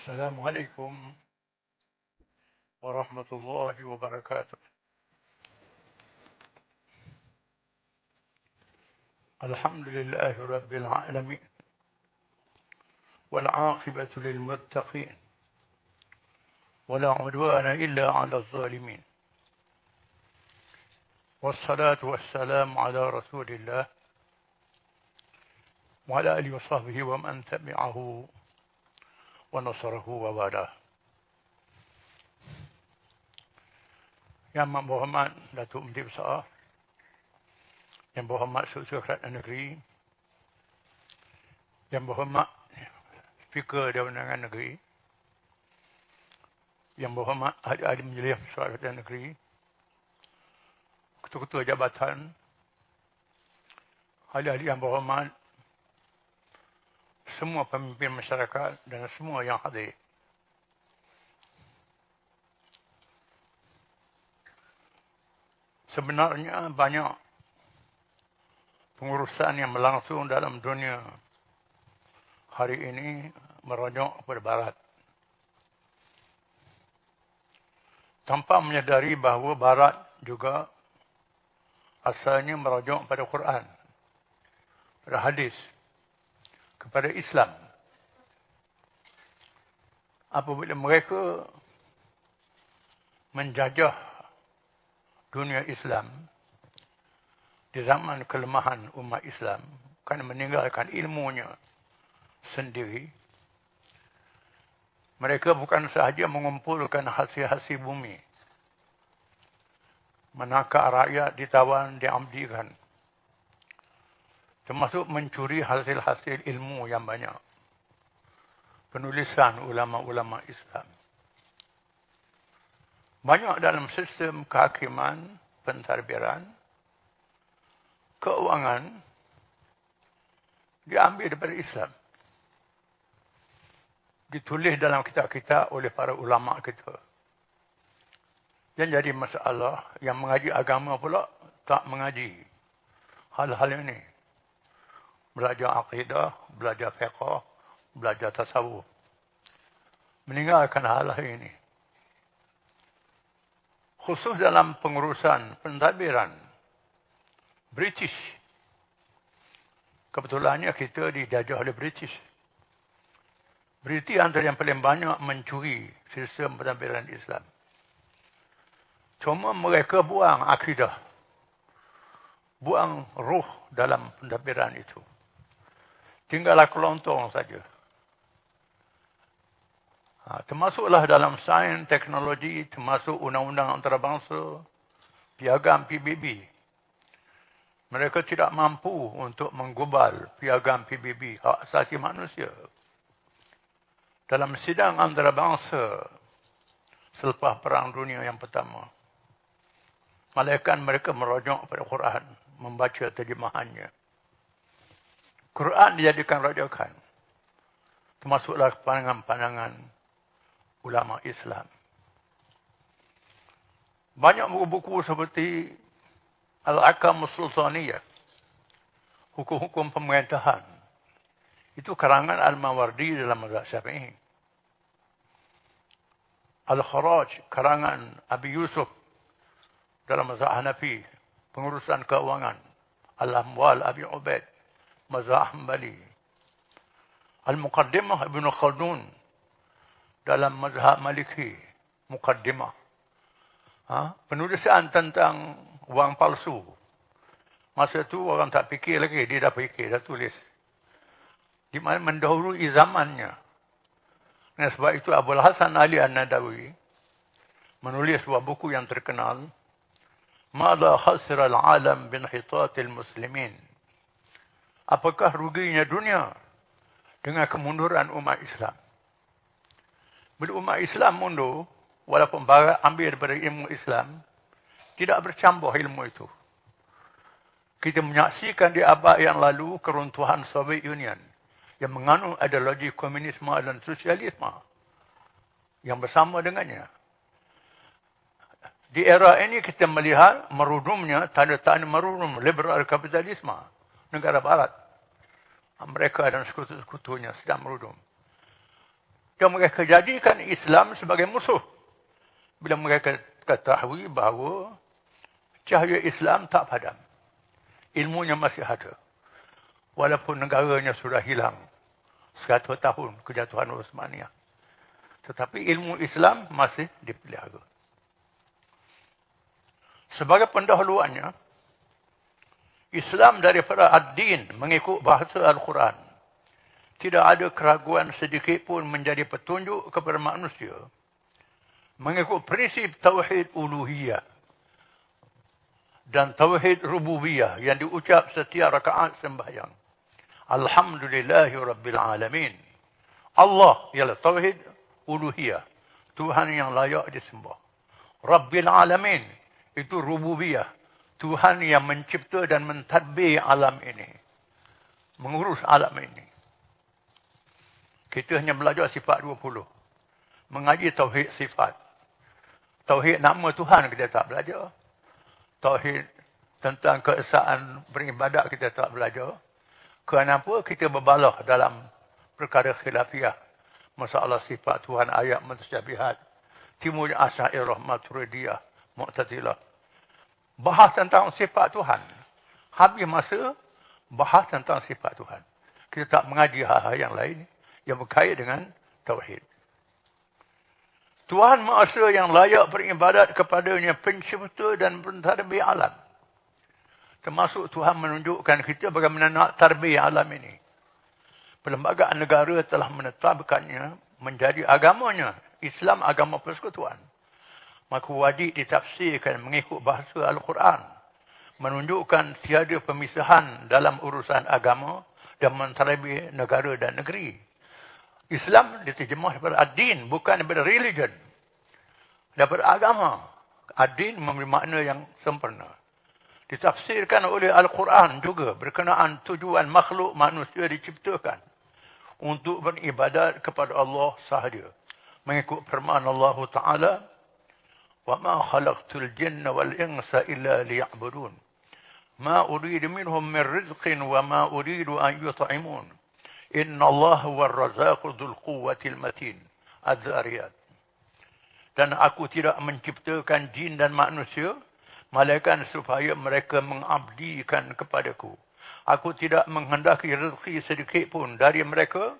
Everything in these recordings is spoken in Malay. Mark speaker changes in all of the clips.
Speaker 1: السلام عليكم ورحمة الله وبركاته. الحمد لله رب العالمين والعاقبة للمتقين ولا عدوان إلا على الظالمين، والصلاة والسلام على رسول الله وعلى آله وصحبه ومن تبعه ونصره ووالاه. Yang berhormat Datuk Menteri Besar, Yang berhormat Sultan Kerajaan Negeri, Yang berhormat Speaker Dewan Undangan Negeri, Yang berhormat Ahli-Ahli Majlis Mesyuarat Kerajaan Negeri, Ketua-Ketua Jabatan, Ahli-Ahli yang berhormat, semua pemimpin masyarakat dan semua yang hadir. Sebenarnya banyak pengurusan yang berlangsung dalam dunia hari ini merujuk kepada Barat, tanpa menyadari bahawa Barat juga asalnya merujuk pada Quran, pada hadis, kepada Islam. Apabila mereka menjajah dunia Islam di zaman kelemahan umat Islam kerana meninggalkan ilmunya sendiri, mereka bukan sahaja mengumpulkan hasil-hasil bumi, manakah rakyat ditawan, diabdikan, termasuk mencuri hasil-hasil ilmu yang banyak, penulisan ulama-ulama Islam. Banyak dalam sistem kehakiman, pentadbiran, keuangan diambil daripada Islam. Ditulis dalam kitab-kitab oleh para ulama kita. Yang jadi masalah, yang mengaji agama pula tak mengaji hal-hal ini. Belajar akidah, belajar fiqh, belajar tasawuf. Meninggalkan hal-hal ini. Khusus dalam pengurusan pentadbiran British. Kebetulannya kita dijajah oleh British. British antara yang paling banyak mencuri sistem pentadbiran Islam. Cuma mereka buang akidah, buang ruh dalam pentadbiran itu. Tinggallah kelontong saja. Termasuklah dalam sains, teknologi, termasuk undang-undang antarabangsa, piagam PBB. Mereka tidak mampu untuk menggubal piagam PBB, hak asasi manusia. Dalam sidang antarabangsa selepas Perang Dunia yang pertama, malaikat mereka merujuk pada Quran, membaca terjemahannya. Quran dijadikan rujukan. Termasuklah pandangan-pandangan ulama Islam. Banyak buku-buku seperti Al-Ahkam Sultaniyah, hukum-hukum pemerintahan. Itu karangan Al-Mawardi dalam mazhab Syafi'i. Al-Kharaj, karangan Abi Yusuf dalam mazhab Hanafi, pengurusan keuangan. Al-Amwal Abi Ubaid, mazhab Hanbali. Al-Muqaddimah Ibn Khaldun dalam mazhab Maliki, Muqaddimah. Penulisan tentang wang palsu. Masa itu orang tak fikir lagi, dia dah fikir, dah tulis. Di mana mendahului zamannya. Dan sebab itu Abul Hasan Ali An-Nadawi menulis sebuah buku yang terkenal, Mada khasira al-alam bin hitatil muslimin. Apakah ruginya dunia dengan kemunduran umat Islam? Bila umat Islam mundur, walaupun Barat ambil daripada ilmu Islam, tidak bercampur ilmu itu. Kita menyaksikan di abad yang lalu keruntuhan Soviet Union yang mengandung ideologi komunisme dan sosialisme yang bersama dengannya. Di era ini kita melihat merudumnya, tanda-tanda merudum liberal kapitalisme negara Barat. Mereka dan sekutu-sekutunya sedang merudum. Dan mereka jadikan Islam sebagai musuh. Bila mereka ketahui bahawa cahaya Islam tak padam. Ilmunya masih ada. Walaupun negaranya sudah hilang 100 tahun kejatuhan Uthmaniyah. Tetapi ilmu Islam masih dipelihara. Sebagai pendahuluannya, Islam daripada ad-din mengikut bahasa Al-Quran. Tidak ada keraguan sedikit pun menjadi petunjuk kepada manusia. Mengikut prinsip Tauhid Uluhiyah dan Tauhid Rububiyah yang diucap setiap rakaat sembahyang. Alhamdulillahi Rabbil Alamin. Allah ialah Tauhid Uluhiyah. Tuhan yang layak disembah. Rabbil Alamin. Itu Rububiyah. Tuhan yang mencipta dan mentadbir alam ini. Mengurus alam ini. Kita hanya belajar sifat 20. Mengaji Tauhid sifat. Tauhid nama Tuhan kita tak belajar. Tauhid tentang keesaan beribadat kita tak belajar. Kenapa kita berbalah dalam perkara khilafiyah. Masalah sifat Tuhan, ayat mutasyabihat. Timur Asy'ariyah, Maturidiyah, Mu'tazilah. Bahas tentang sifat Tuhan. Habis masa, bahas tentang sifat Tuhan. Kita tak mengaji hal-hal yang lain yang berkait dengan Tauhid. Tuhan Maha Esa yang layak beribadat kepadanya, pencipta dan pentadbir alam. Termasuk Tuhan menunjukkan kita bagaimana nak tadbir alam ini. Perlembagaan negara telah menetapkannya menjadi agamanya. Islam agama persekutuan. Maka wajib ditafsirkan mengikut bahasa Al-Quran. Menunjukkan tiada pemisahan dalam urusan agama dan mentadbir negara dan negeri. Islam diterjemah daripada ad-din, bukan daripada religion. Daripada agama. Ad-din memberi makna yang sempurna. Ditafsirkan oleh Al-Quran juga berkenaan tujuan makhluk manusia diciptakan untuk beribadat kepada Allah sahaja. Mengikut firman Allah Ta'ala, وَمَا خَلَقْتُ الْجِنَّ وَالْإِنسَ إِلَّا لِيَعْبُدُونَ مَا أُرِيدُ مِنْهُمْ مِنْ رِزْقٍ وَمَا أُرِيدُ أَنْ يُطْعِمُونَ إِنَّ اللَّهَ هُوَ الرَّزَّاقُ ذُو الْقُوَّةِ الْمَتِينُ Az-Zariyat. Dan aku tidak menciptakan jin dan manusia, malaikat supaya mereka mengabdikan kepadaku. Aku tidak menghendaki rezeki sedikit pun dari mereka,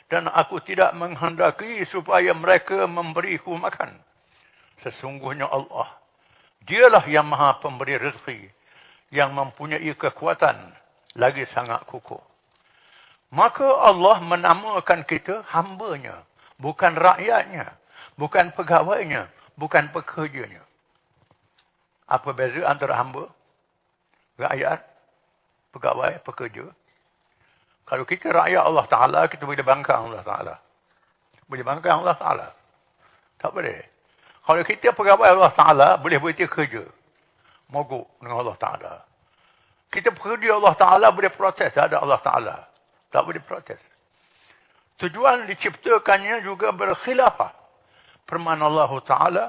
Speaker 1: dan aku tidak menghendaki supaya mereka memberiku makan. Sesungguhnya Allah, dialah yang maha pemberi rezeki, yang mempunyai kekuatan, lagi sangat kukuh. Maka Allah menamakan kita hambanya, bukan rakyatnya, bukan pegawainya, bukan pekerjanya. Apa beza antara hamba, rakyat, pegawai, pekerja? Kalau kita rakyat Allah Ta'ala, kita boleh bangga Allah Ta'ala. Boleh bangga Allah Ta'ala? Tak boleh. Kalau kita pegawai Allah Ta'ala, boleh berhenti kerja. Mogok dengan Allah Ta'ala. Kita pekerja Allah Ta'ala, boleh protes. Ada Allah Ta'ala. Tak boleh protes. Tujuan diciptakannya juga berkhilafah. Firman Allah Ta'ala,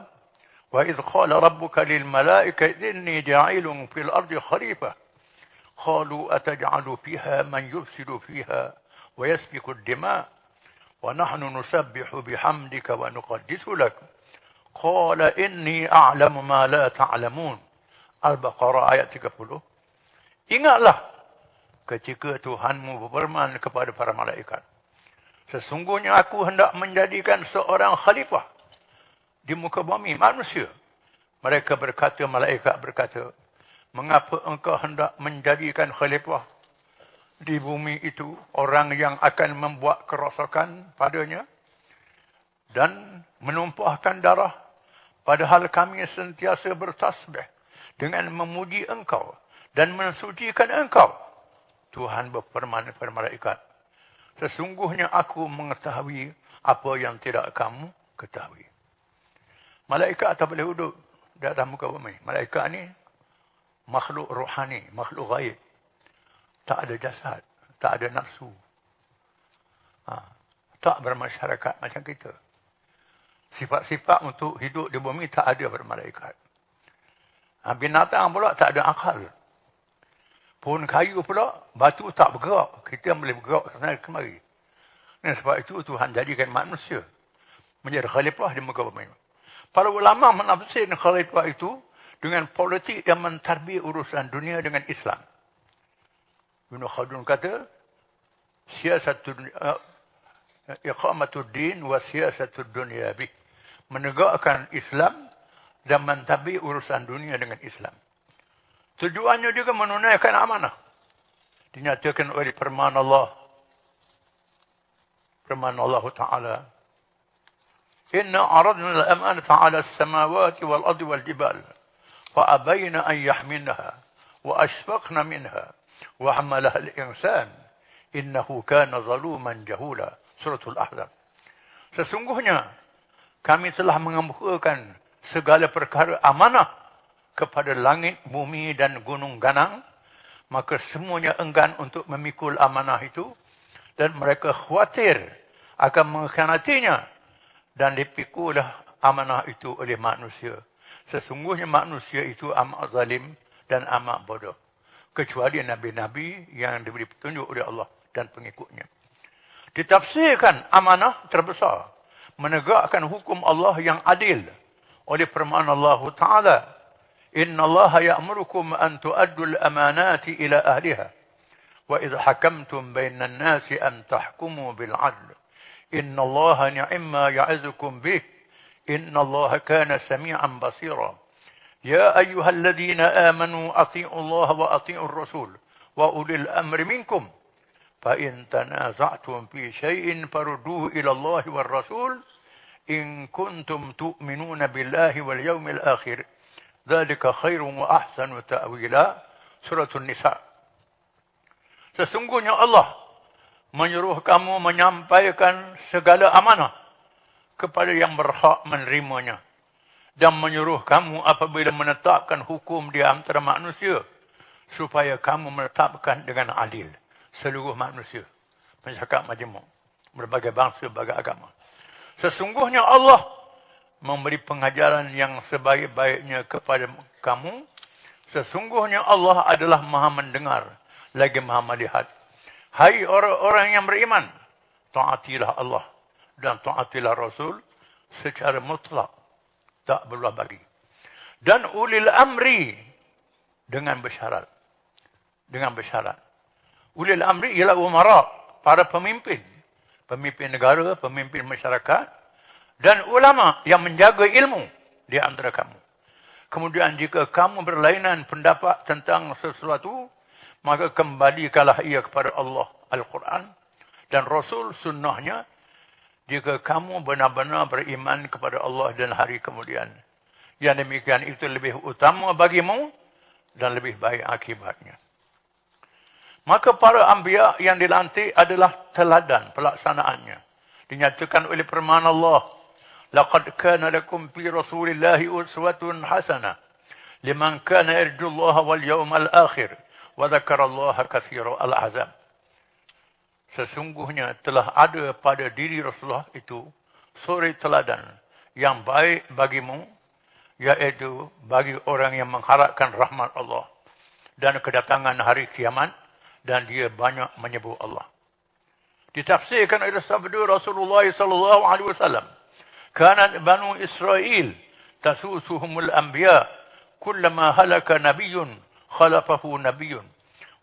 Speaker 1: وَإِذْ قَالَ رَبُّكَ لِلْمَلَائِكَةِ إِنِّي جَاعِلٌ فِي الْأَرْضِ خَلِيفَةً قَالُوا أَتَجْعَلُ فِيهَا مَنْ يُفْسِدُ فِيهَا وَيَسْفِكُ الدِّمَاءَ وَنَحْنُ نُسَبِّحُ بِحَمْدِكَ وَنُقَدِّسُ لَكَ قَالَ إِنِّي أَعْلَمُ مَا لَا تَعْلَمُونَ Al-Baqarah ayat 30. Ingatlah ketika Tuhanmu berfirman kepada para malaikat, sesungguhnya aku hendak menjadikan seorang khalifah di muka bumi manusia. Mereka berkata, malaikat berkata, mengapa engkau hendak menjadikan khalifah di bumi itu orang yang akan membuat kerosakan padanya dan menumpahkan darah, padahal kami sentiasa bertasbih dengan memuji engkau dan mensucikan engkau. Tuhan berfirman kepada malaikat, sesungguhnya aku mengetahui apa yang tidak kamu ketahui. Malaikat tak boleh duduk di atas muka bumi. Malaikat ni makhluk rohani, makhluk gaib. Tak ada jasad, tak ada nafsu. Tak bermasyarakat macam kita. Sifat-sifat untuk hidup di bumi tak ada pada malaikat. Binatang pula tak ada akal. Pohon kayu pula, batu tak bergerak. Kita boleh bergerak ke sana kemari. Dan sebab itu Tuhan jadikan manusia menjadi khalifah di muka bumi. Para ulama menafsir khalifah itu dengan politik yang mentadbir urusan dunia dengan Islam. Ibn Khaldun kata, iqamatud din wa siyasatud dunya bih. Menegakkan Islam dan mentadbir urusan dunia dengan Islam. Tujuannya juga menunaikan amanah. Dinyatakan oleh firman Allah. Firman Allah Ta'ala. Inna aradna al-amanata ala as-samawati wal-ardi wal-jibal. Fa'abayna an yahminnaha. Wa ashfaqna minha. Wa hamalaha al-insan. Innahu kana zaluman jahula. Suratul Ahzab. Sesungguhnya, kami telah mengemukakan segala perkara amanah kepada langit, bumi dan gunung ganang, maka semuanya enggan untuk memikul amanah itu dan mereka khawatir akan mengkhianatinya dan dipikulah amanah itu oleh manusia. Sesungguhnya manusia itu amat zalim dan amat bodoh. Kecuali nabi-nabi yang diberi petunjuk oleh Allah dan pengikutnya. Ditafsirkan amanah terbesar, menegakkan hukum Allah yang adil oleh firman Allah Ta'ala. Inna Allah ya'murukum an tu'addul amanati ila ahliha. Wa idh hakamtum bainan nasi an tahkumu bil 'adl. Inna Allah ni'ma ya'izukum bih. Inna Allah kana sami'an basira. Ya ayyuhalladzina amanu ati'u Allah wa ati'u ar-rasul wa ulil amri minkum. Fa in tanaza'tum fi shay'in farudduhu ila Allah war rasul in kuntum tu'minuna billahi wal yawmil akhir. Dzalika khairun wa ahsanu ta'wila. Suratul Nisa. Sesungguhnya Allah menyuruh kamu menyampaikan segala amanah kepada yang berhak menerimanya dan menyuruh kamu apabila menetapkan hukum di antara manusia supaya kamu menetapkan dengan adil seluruh manusia. Pensyakap majmuk, berbagai bangsa, berbagai agama. Sesungguhnya Allah memberi pengajaran yang sebaik-baiknya kepada kamu. Sesungguhnya Allah adalah Maha mendengar lagi Maha melihat. Hai orang-orang yang beriman, taatilah Allah dan taatilah Rasul secara mutlak, tak berulah bagi. Dan ulil amri dengan bersyarat. Dengan bersyarat. Ulil amri ialah umara, para pemimpin. Pemimpin negara, pemimpin masyarakat. Dan ulama yang menjaga ilmu di antara kamu. Kemudian jika kamu berlainan pendapat tentang sesuatu, maka kembalikanlah ia kepada Allah Al-Quran dan Rasul sunnahnya jika kamu benar-benar beriman kepada Allah dan hari kemudian. Yang demikian itu lebih utama bagimu dan lebih baik akibatnya. Maka para anbiya yang dilantik adalah teladan pelaksanaannya. Dinyatakan oleh firman Allah, لقد كان لكم في رسول الله أسوة حسنة لمن كان يرجو الله واليوم الآخر وذكر الله كثيرا. Al-Ahzab. Sesungguhnya telah ada pada diri Rasulullah itu suri teladan yang baik bagimu, yaitu bagi orang yang mengharapkan rahmat Allah dan kedatangan hari kiamat dan dia banyak menyebut Allah. Ditafsirkan oleh sabda Rasulullah sallallahu alaihi wasallam, كانت بنو إسرائيل تسوسهم الأنبياء كلما هلك نبي خلفه نبي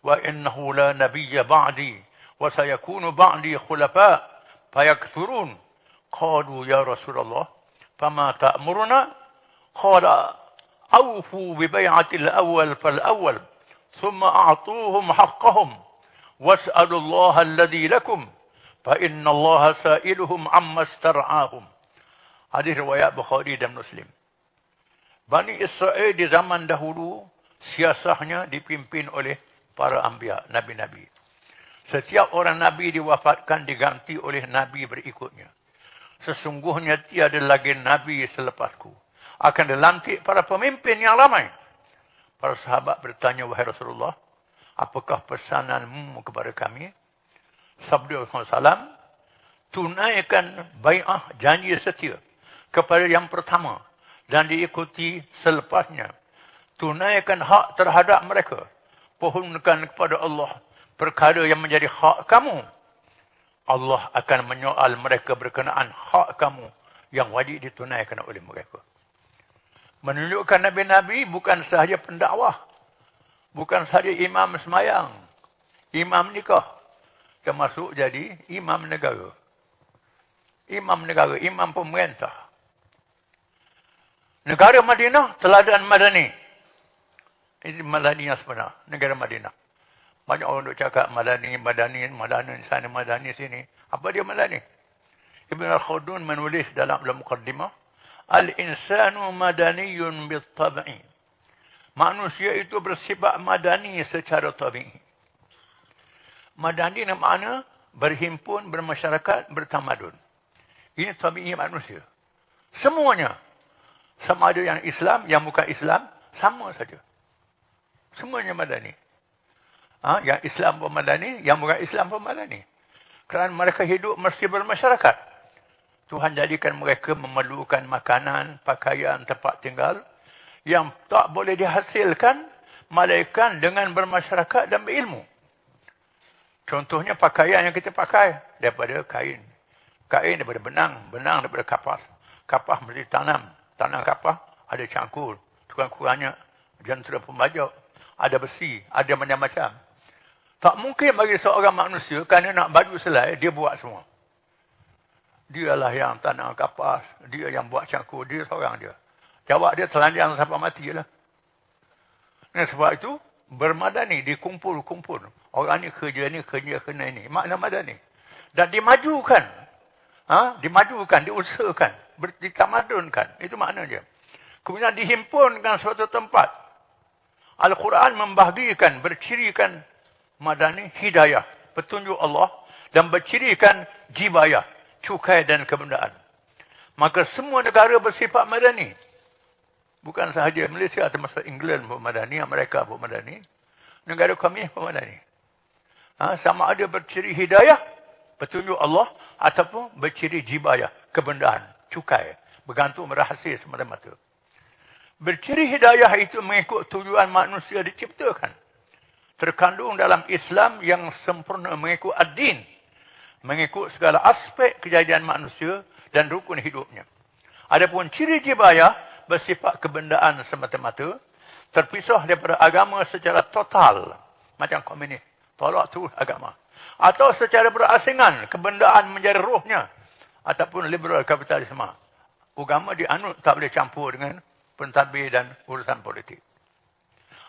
Speaker 1: وإنه لا نبي بعدي وسيكون بعدي خلفاء فيكثرون. قالوا يا رسول الله فما تأمرنا؟ قال أوفوا ببيعة الأول فالأول ثم أعطوهم حقهم واسألوا الله الذي لكم فإن الله سائلهم عما استرعاهم. Hadis riwayat Bukhari dan Muslim. Bani Israel di zaman dahulu siasahnya dipimpin oleh para anbiya, nabi-nabi. Setiap orang nabi diwafatkan diganti oleh nabi berikutnya. Sesungguhnya tiada lagi nabi selepasku. Akan dilantik para pemimpin yang ramai. Para sahabat bertanya, wahai Rasulullah, apakah pesananmu kepada kami? Sabda Rasulullah, tunaikan bai'ah janji setia kepada yang pertama dan diikuti selepasnya. Tunaikan hak terhadap mereka. Pohonkan kepada Allah perkara yang menjadi hak kamu. Allah akan menyoal mereka berkenaan hak kamu yang wajib ditunaikan oleh mereka. Menunjukkan Nabi-Nabi bukan sahaja pendakwah, bukan sahaja imam semayang, imam nikah, termasuk jadi imam negara. Imam negara, imam pemerintah. Negara Madinah, teladan Madani. Ini Madani yang sebenar, negara Madinah. Banyak orang duk cakap Madani sana, Madani sini. Apa dia Madani? Ibn al-Khaldun menulis dalam muqaddimah, Al-insanu madaniyun bil-tabi'i. Manusia itu bersifat madani secara tabi'i. Madani makna berhimpun, bermasyarakat, bertamadun. Ini tabi'i manusia. Semuanya. Sama ada yang Islam, yang bukan Islam, sama saja. Semuanya madani. Yang Islam pun madani, yang bukan Islam pun madani. Kerana mereka hidup mesti bermasyarakat. Tuhan jadikan mereka memerlukan makanan, pakaian, tempat tinggal yang tak boleh dihasilkan melainkan dengan bermasyarakat dan berilmu. Contohnya pakaian yang kita pakai daripada kain. Kain daripada benang, benang daripada kapas. Kapas mesti tanam kapas, ada cangkul, kurang-kurangnya jentera pembajak, ada besi, ada macam-macam. Tak mungkin bagi seorang manusia, kerana nak baju selai, dia buat semua. Dialah yang tanam kapas, dia yang buat cangkul, dia seorang dia. Jawab dia telanjang sampai mati je lah. Dan sebab itu, bermadani, dikumpul-kumpul. Orang ni kerja kena ini. Makna madani. Dan dimajukan. Dimajukan, diusahakan, ditamadunkan. Itu maknanya. Kemudian dihimpunkan suatu tempat. Al-Quran membahagikan, bercirikan madani, hidayah, petunjuk Allah, dan bercirikan jibayah, cukai dan kebendaan. Maka semua negara bersifat madani. Bukan sahaja Malaysia, termasuk England pun madani, Amerika pun madani. Negara kami pun madani. Sama ada berciri hidayah, petunjuk Allah, ataupun berciri jibayah, kebendaan, cukai. Bergantung rahasia semata-mata. Berciri hidayah itu mengikut tujuan manusia diciptakan. Terkandung dalam Islam yang sempurna mengikut ad-din. Mengikut segala aspek kejadian manusia dan rukun hidupnya. Adapun ciri jibayah bersifat kebendaan semata-mata, terpisah daripada agama secara total. Macam komunis, tolak terus agama. Atau secara berasingan, kebendaan menjadi rohnya. Ataupun liberal kapitalisme. Agama dianut tak boleh campur dengan pentadbir dan urusan politik.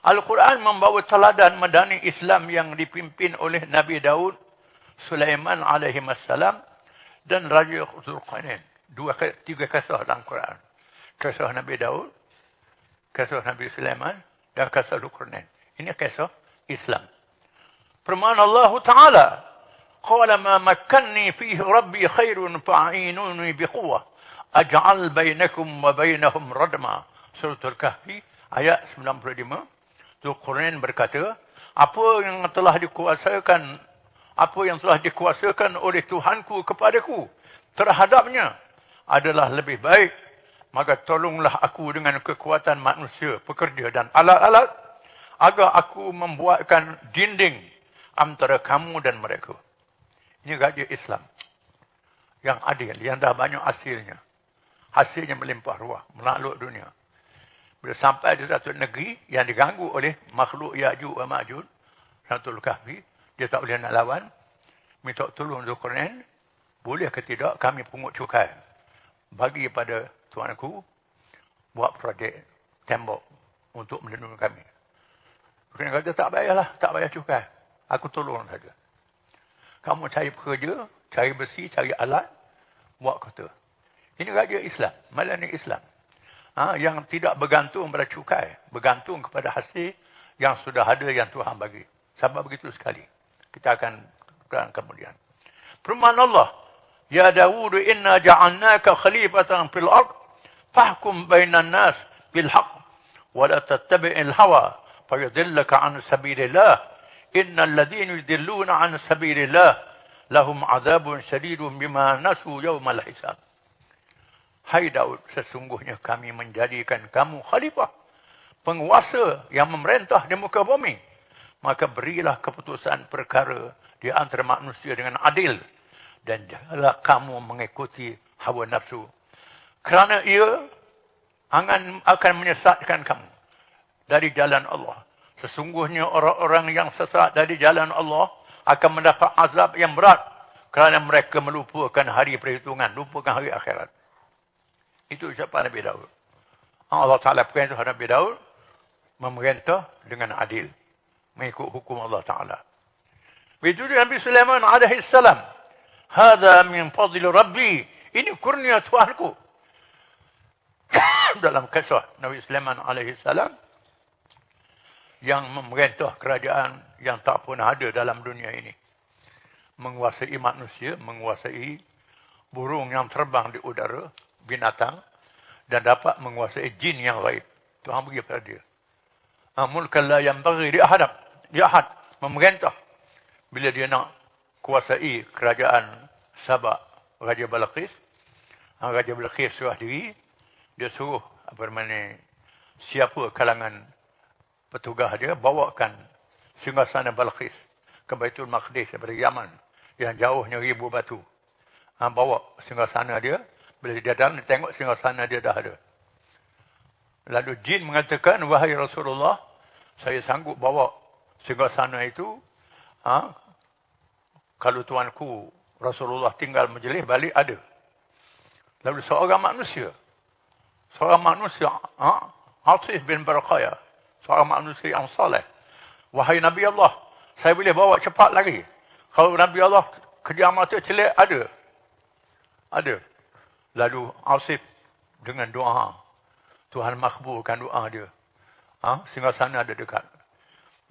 Speaker 1: Al-Quran membawa teladan madani Islam yang dipimpin oleh Nabi Daud, Sulaiman alaihissalam dan Raja Zulkarnain. Tiga kisah dalam Quran. Kisah Nabi Daud, kisah Nabi Sulaiman dan kisah Zulkarnain. Ini kisah Islam. Firman Allah Ta'ala, Qala ma makkanni fihi rabbi khairun fa'inuni biquwah. Aj'al bainakum wa bainahum radma. Surah Al-Kahfi ayat 95. Zulkarnain berkata, apa yang telah dikuasakan oleh Tuhanku kepadaku terhadapnya adalah lebih baik. Maka tolonglah aku dengan kekuatan manusia, pekerja dan alat-alat agar aku membuatkan dinding antara kamu dan mereka. Ini gajah Islam yang adil, yang dah banyak hasilnya. Hasilnya melimpah ruah, menakluk dunia. Bila sampai di satu negeri yang diganggu oleh makhluk Ya'juj wa Ma'juj, Suratul Kahfi, dia tak boleh nak lawan, minta tolong Zulkarnain, boleh ke tidak kami pungut cukai. Bagi pada tuanku, buat projek tembok untuk melindungi kami. Zulkarnain kata, tak payah cukai. Aku tolong saja. Kamu cari pekerja, cari besi, cari alat, buat kata. Ini raja Islam, madani Islam. Yang tidak bergantung pada cukai, bergantung kepada hasil yang sudah ada yang Tuhan bagi. Sebab begitu sekali. Kita akan kemudian. Firman Allah, Ya Dawud, inna ja'alnaka khalifatan fil ard, fahkum bainan nas bil haqq, wa la tattabi'il hawa, fayudillaka an sabilillah. Innal ladzina yudilluna an sabilillah lahum adzabun syadidun bima nasu yaumal hisab. Hai Daud, sesungguhnya kami menjadikan kamu khalifah, penguasa yang memerintah di muka bumi. Maka berilah keputusan perkara di antara manusia dengan adil dan janganlah kamu mengikuti hawa nafsu. Kerana ia akan menyesatkan kamu dari jalan Allah. Sesungguhnya orang-orang yang sesat dari jalan Allah akan mendapat azab yang berat kerana mereka melupakan hari perhitungan, lupakan hari akhirat. Itu ucapan Nabi Daud. Allah Ta'ala perintah Nabi Daud memerintah dengan adil, mengikut hukum Allah Ta'ala. Begitu Nabi Sulaiman alaihi salam, "Hadza min fadli Rabbi." Ini kurnia Tuhanku. Dalam kisah Nabi Sulaiman alaihi salam yang memerintah kerajaan yang tak pernah ada dalam dunia ini. Menguasai manusia, menguasai burung yang terbang di udara, binatang, dan dapat menguasai jin yang gaib. Tuhan bagi pada dia. Mulkan la yanbaghi li ahad, memerintah. Bila dia nak kuasai kerajaan Sabah, Raja Balqis, Raja Balqis suruh diri, dia suruh siapa kalangan petugas dia bawakan singgasana Balqis ke Baitul Maqdis daripada Yaman yang jauhnya 1000 batu. Bawa singgasana dia, bila dia datang, dia tengok singgasana dia dah ada. Lalu jin mengatakan, "Wahai Rasulullah, saya sanggup bawa singgasana itu. Kalau tuanku Rasulullah tinggal majlis, balik ada." Lalu seorang manusia, Atif bin Barakaya, seorang manusia yang saleh, "Wahai Nabi Allah, saya boleh bawa cepat lagi. Kalau Nabi Allah kejar mata celik, ada." Lalu Atif dengan doa, Tuhan makbulkan doa dia. Singgasana ada dekat.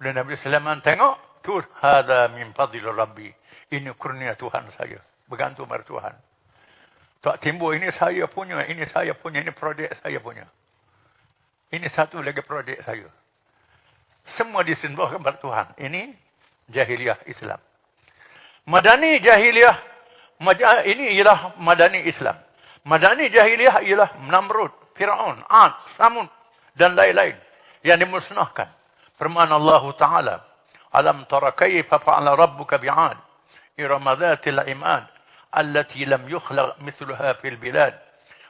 Speaker 1: Dan Nabi Sulaiman tengok, tu hadza min fadli Rabbi. Ini kurnia Tuhan saya. Bergantung pada Tuhan. Tak timbul ini saya punya, ini projek saya punya. Ini satu lagi projek saya. Semua disembahkan pada Tuhan. Ini jahiliah Islam. Madani jahiliah, ini ialah Madani Islam. Madani jahiliah ialah Namrud, Fir'aun, Ad, Samud dan lain-lain yang dimusnahkan. Firman Allah Ta'ala, "Alam tara kayfa fa'ala rabbuka bi'ad, irama dhatil imad, allati lam yukhlaq mithluha fil bilad,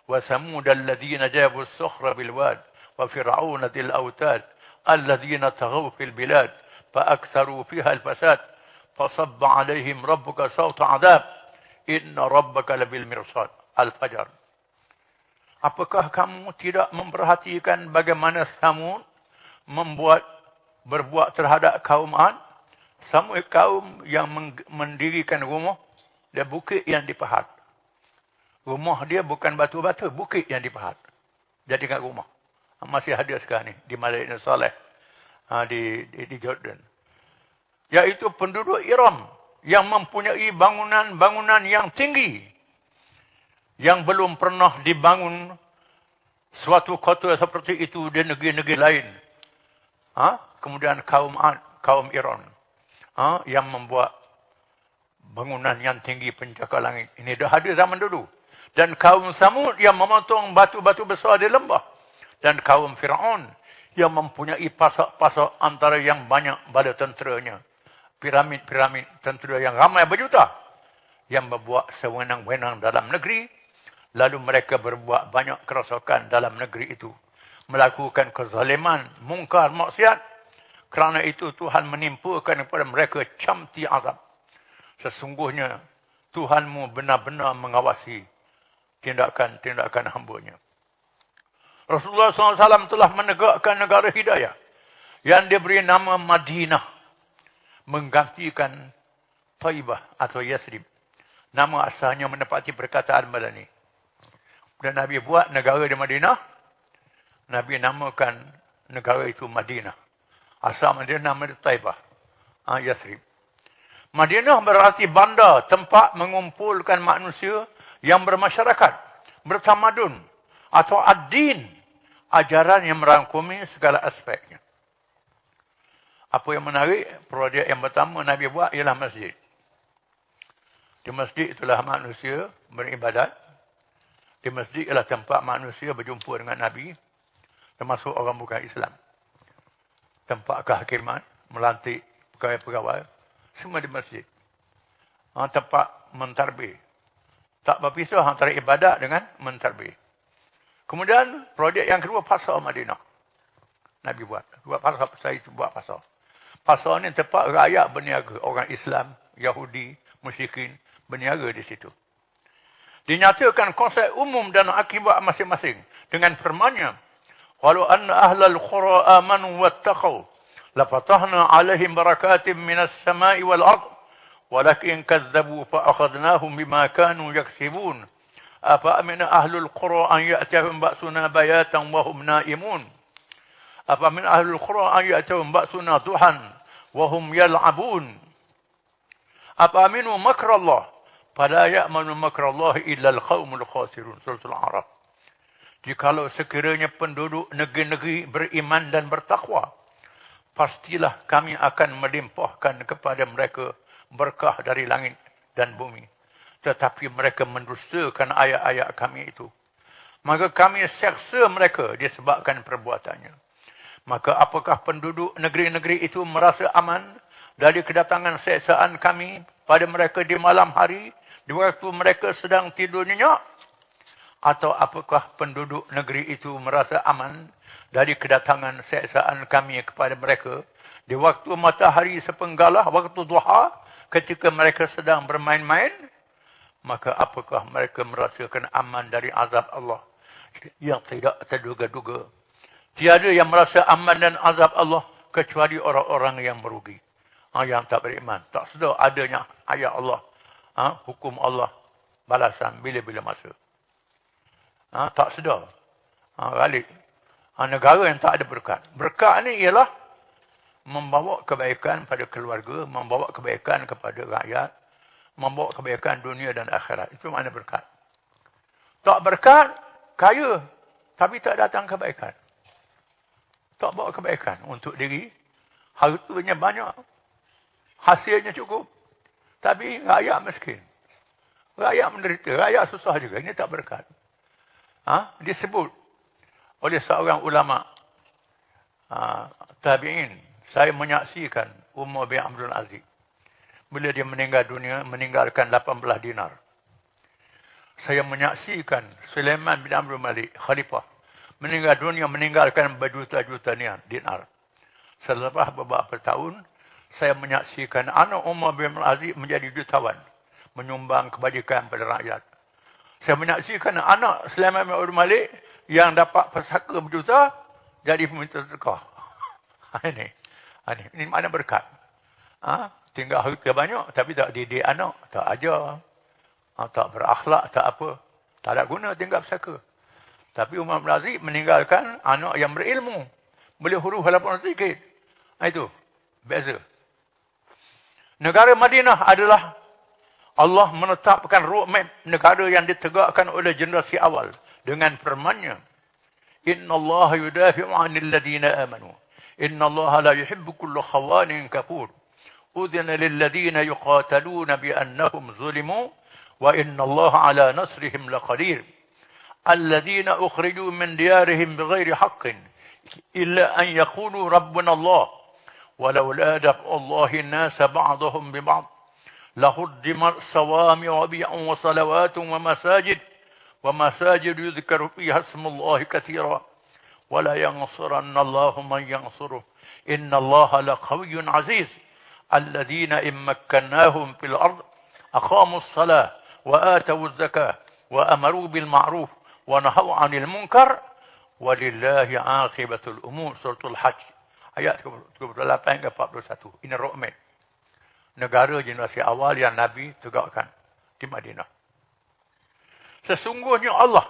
Speaker 1: wa thamud alladhina jabu as-sukhra bil wad, wa fir'auna dhil awtad, alladhina taghaw fil bilad, fa aktharu fiha al-fasad, fa sabba 'alayhim rabbuka sawta 'adab, inna rabbaka labil mirsad." Al-Fajr. Apakah kamu tidak memperhatikan bagaimana Samud berbuat terhadap kaum Ad? Samud kaum yang mendirikan rumah dan bukit yang dipahat. Rumah dia bukan batu-batu, bukit yang dipahat. Jadikan rumah. Masih ada sekarang ni di Madinah Saleh, di Jordan. Iaitu penduduk Iram yang mempunyai bangunan-bangunan yang tinggi, yang belum pernah dibangun suatu kota seperti itu di negeri-negeri lain. Kemudian kaum Iran yang membuat bangunan yang tinggi pencakar langit. Ini dah ada zaman dulu. Dan kaum Samud yang memotong batu-batu besar di lembah. Dan kaum Fir'aun yang mempunyai pasak-pasak antara yang banyak bala tenteranya. Piramid-piramid tentera yang ramai berjuta. Yang membuat sewenang-wenang dalam negeri. Lalu mereka berbuat banyak kerosakan dalam negeri itu. Melakukan kezaliman, mungkar, maksiat. Kerana itu Tuhan menimpakan kepada mereka camti azab. Sesungguhnya Tuhanmu benar-benar mengawasi tindakan-tindakan hamba-Nya. Rasulullah SAW telah menegakkan negara hidayah yang diberi nama Madinah, menggantikan Taibah atau Yathrib. Nama asalnya menepati perkataan Madani. Dan Nabi buat negara di Madinah, Nabi namakan negara itu Madinah. Asal Madinah nama dia Taibah, Yathrib. Madinah berarti bandar, tempat mengumpulkan manusia yang bermasyarakat, bertamadun, atau ad-din, ajaran yang merangkumi segala aspeknya. Apa yang menarik, projek yang pertama Nabi buat ialah masjid. Di masjid itulah manusia beribadat. Di masjid ialah tempat manusia berjumpa dengan Nabi, termasuk orang bukan Islam. Tempat kehakiman, melantik pegawai-pegawai, semua di masjid. tempat mentarbih. Tak berpisah antara ibadat dengan mentarbih. Kemudian projek yang kedua, pasar Madinah. Nabi buat pasar, saya buat pasar. Pasar ni tempat rakyat berniaga, orang Islam, Yahudi, musyrikin berniaga di situ. Dinyatakan konsep umum dan akibat masing-masing dengan firman-Nya, "Walau anna ahlal qura amanu wattaqau lafatahna 'alaihim barakatin minas sama'i wal ard walakin kadzdzabu fa akhadnahum bima kanu yaksibun afa amina ahlul qura an ya'tihim ba'suna bayatan wa hum na'imun afa min ahlul qura an ya'tihim ba'suna duhan wa hum yal'abun afa aminu makrallah fala ya'manu makrallah illa al-qaumul khasirun." Surah Al-A'raf. Jikalau sekiranya penduduk negeri-negeri beriman dan bertakwa, pastilah kami akan melimpahkan kepada mereka berkah dari langit dan bumi. Tetapi mereka mendustakan ayat-ayat kami itu. Maka kami seksa mereka disebabkan perbuatannya. Maka apakah penduduk negeri-negeri itu merasa aman dari kedatangan seksaan kami pada mereka di malam hari, di waktu mereka sedang tidur nyenyak? Atau apakah penduduk negeri itu merasa aman dari kedatangan seksaan kami kepada mereka di waktu matahari sepenggalah, waktu duha, ketika mereka sedang bermain-main? Maka apakah mereka merasakan aman dari azab Allah yang tidak terduga-duga? Tiada yang merasa aman dan azab Allah kecuali orang-orang yang merugi, yang tak beriman, tak sedar adanya ayat Allah, hukum Allah, balasan bila-bila masa. Tak sedar. Balik. Negara yang tak ada berkat. Berkat ni ialah membawa kebaikan pada keluarga, membawa kebaikan kepada rakyat, membawa kebaikan dunia dan akhirat. Itu makna berkat. Tak berkat, kaya, tapi tak datang kebaikan. Tak bawa kebaikan untuk diri, hartanya banyak, hasilnya cukup, tapi rakyat miskin. Rakyat menderita, rakyat susah juga. Ini tak berkat. Disebut oleh seorang ulama tabi'in. Saya menyaksikan Umar bin Abdul Aziz bila dia meninggal dunia, meninggalkan 18 dinar. Saya menyaksikan Sulaiman bin Abdul Malik, khalifah, meninggal dunia, meninggalkan berjuta-juta dinar. Selepas beberapa tahun, saya menyaksikan anak Umar bin Abdul Aziz menjadi jutawan, menyumbang kebajikan pada rakyat. Saya menyaksikan anak Sulaiman bin Abdul Malik yang dapat pesaka berjuta jadi peminta sedekah. Ini makna berkat. Tinggal harta banyak tapi tak didik anak, tak ajar, tak berakhlak, tak apa. Tak ada guna tinggal pesaka. Tapi Umar bin Aziz meninggalkan anak yang berilmu. Boleh huruf walaupun sedikit. Itu beza. Negara Madinah adalah Allah menetapkan roadmap negara yang ditegakkan oleh generasi awal dengan firman-Nya, "Inna Allah yudafi'u 'anil ladzina amanu. Inna Allah la yuhibbu kulla khawanin kafur. Udhina lil ladzina yuqataluna bi annahum zulimu wa inna Allah 'ala nasrihim laqadir. Alladzina ukhriju min diyarihim bighairi haqqin illa an yaqulu rabbuna Allah. Walaula daf'u Allahi an-nasa ba'dahum bi ba'd لهدمت صوامع وبيع وصلوات ومساجد يذكر فيها اسم الله كثيرا ولا ينصرن الله من ينصره إن الله لقوي عزيز الذين إن مكناهم في الأرض أقاموا الصلاة وآتوا الزكاة وأمروا بالمعروف ونهوا عن المنكر ولله عاقبة الأمور." Surah Al-Hajj ayat 38-41. Ini roadmap negara generasi awal yang Nabi tegakkan di Madinah. Sesungguhnya Allah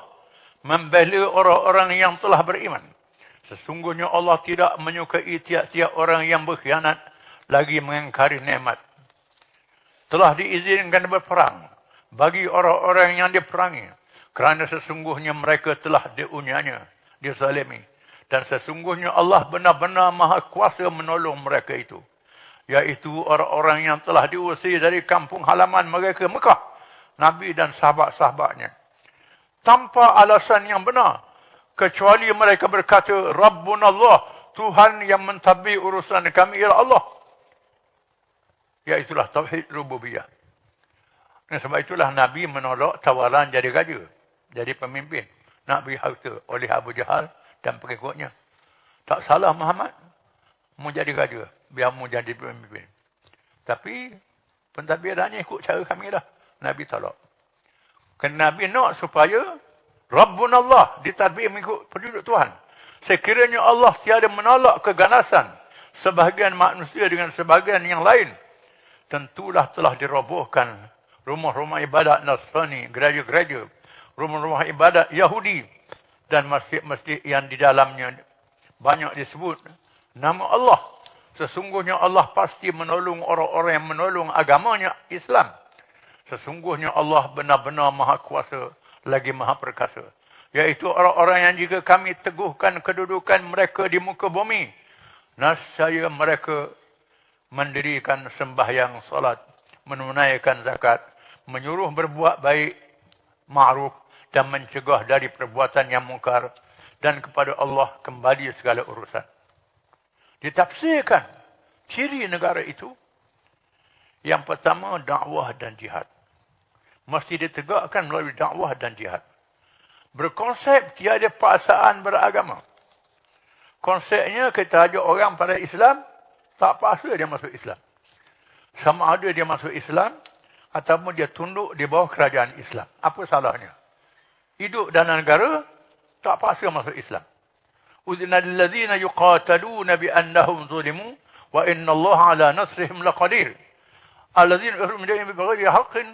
Speaker 1: membela orang-orang yang telah beriman. Sesungguhnya Allah tidak menyukai tiap-tiap orang yang berkhianat lagi mengingkari nikmat. Telah diizinkan berperang bagi orang-orang yang diperangi, kerana sesungguhnya mereka telah diunyanya, dizalimi. Dan sesungguhnya Allah benar-benar maha kuasa menolong mereka itu, iaitu orang-orang yang telah diusir dari kampung halaman mereka Mekah, Nabi dan sahabat-sahabatnya, tanpa alasan yang benar, kecuali mereka berkata, "Rabbuna Allah, Tuhan yang mentadbir urusan kami ialah Allah." Iaitulah tauhid rububiyah. Dan sebab itulah Nabi menolak tawaran jadi raja, jadi pemimpin. Nak beri harta oleh Abu Jahal dan pengikutnya. Tak salah Muhammad, mau jadi raja, biar mau jadi pemimpin. Tapi pentadbirannya ikut cara kami dah. Nabi tolak. Kerana Nabi nak supaya Rabbuna Allah ditadbir mengikut penduduk Tuhan. Sekiranya Allah tiada menolak keganasan sebahagian manusia dengan sebahagian yang lain, tentulah telah dirobohkan rumah-rumah ibadat Nasrani, gereja-gereja, rumah-rumah ibadat Yahudi dan masjid-masjid yang di dalamnya banyak disebut nama Allah. Sesungguhnya Allah pasti menolong orang-orang yang menolong agamanya Islam. Sesungguhnya Allah benar-benar maha kuasa lagi maha perkasa. Iaitu orang-orang yang jika kami teguhkan kedudukan mereka di muka bumi, nescaya mereka mendirikan sembahyang solat, menunaikan zakat, menyuruh berbuat baik, ma'ruf dan mencegah dari perbuatan yang mungkar, dan kepada Allah kembali segala urusan. Ditafsirkan ciri negara itu. Yang pertama, dakwah dan jihad. Mesti ditegakkan melalui dakwah dan jihad. Berkonsep tiada paksaan beragama. Konsepnya kita ajak orang pada Islam, tak paksa dia masuk Islam. Sama ada dia masuk Islam, ataupun dia tunduk di bawah kerajaan Islam. Apa salahnya? Hidup dalam negara, tak paksa masuk Islam. Udhina lilladzina yuqataluna bi'annahum zulimu, wa inna Allah ala nasrihim laqadir. Alladzina yukhrijuna min diyarihim bighairi haqqin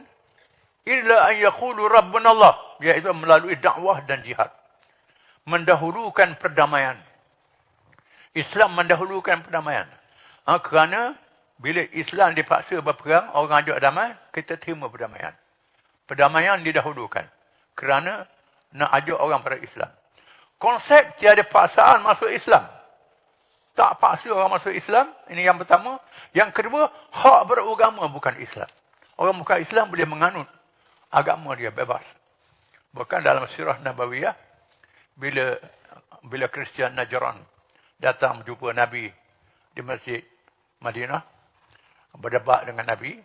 Speaker 1: illa an yaqulu rabbuna Allah, iaitu melalui dakwah dan jihad. Mendahulukan perdamaian. Islam mendahulukan perdamaian. Kerana bila Islam dipaksa berperang, orang ajak damai, kita terima perdamaian. Perdamaian didahulukan. Kerana nak ajak orang pada Islam. Konsep tiada paksaan masuk Islam. Tak paksa orang masuk Islam. Ini yang pertama. Yang kedua, hak beragama bukan Islam. Orang bukan Islam boleh menganut agama dia bebas. Bahkan dalam sirah Nabawiyah, bila Kristian Najran datang berjumpa Nabi di Masjid Madinah, berdebat dengan Nabi,